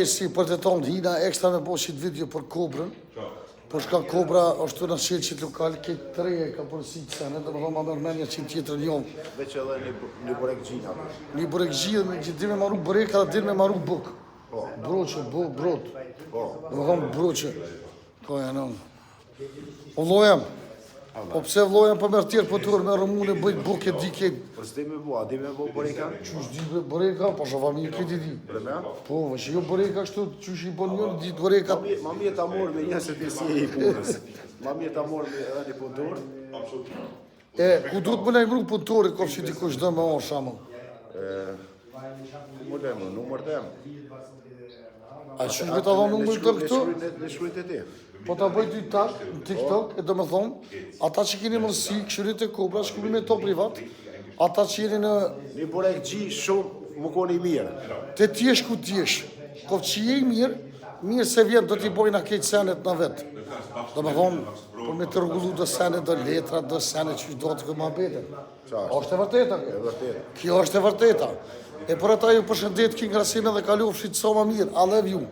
Si për të tonë hina ekstra me po qitë video për kobrën, po shka kobra është të në qelë qitë lokal, këtë të reje ka përësi të sene, dhe më thonë ma mërë menja qitë tjetër njëmë. Veç edhe një burek gjina. Një burek gjina, dhe me maru bureka dhe dhe me maru buk. Broqë, brot. Dhe më thonë broqë. Ko e në. O lojem, po pse vlojem për mërë tjerë për tërë me rëmune bëjt buk e di këtë. Po s'di me bua, di me bo bureka? Qysh di bureka, po shë fami këtë i di. Po, vëshë jo bureka kështu, qysh i bon njërë, di bureka. Ma mirë ta morë me një se të si e i punës. Ma mirë ta morë me edhe një punëtor. Ku duhet më lejmru punëtorit, kofë që dikush dhe me o shamën? Më lejmë, numër të emë. A qysh me ta dha numër të këtu? Në shkruajt e ti. Po ta bëjt i tak në TikTok, e do me thonë, ata që keni mërësi, këshurit e kobra, shkullu me to privat, ata që jeni në... Një burek gji shumë më koni mirë. Te tjesh ku tjesh, kofë që je i mirë, mirë se vjetë do t'i bojnë a kejtë senet në vetë. Do me thonë, për me të rregullu do senet, do letra, do senet që do të këtë ma bete. Është e vërteta kjo? Kjo është e vërteta. E për ata ju përshëndet, ki ngrasime dhe kalofshit sa ma mirë, I love you.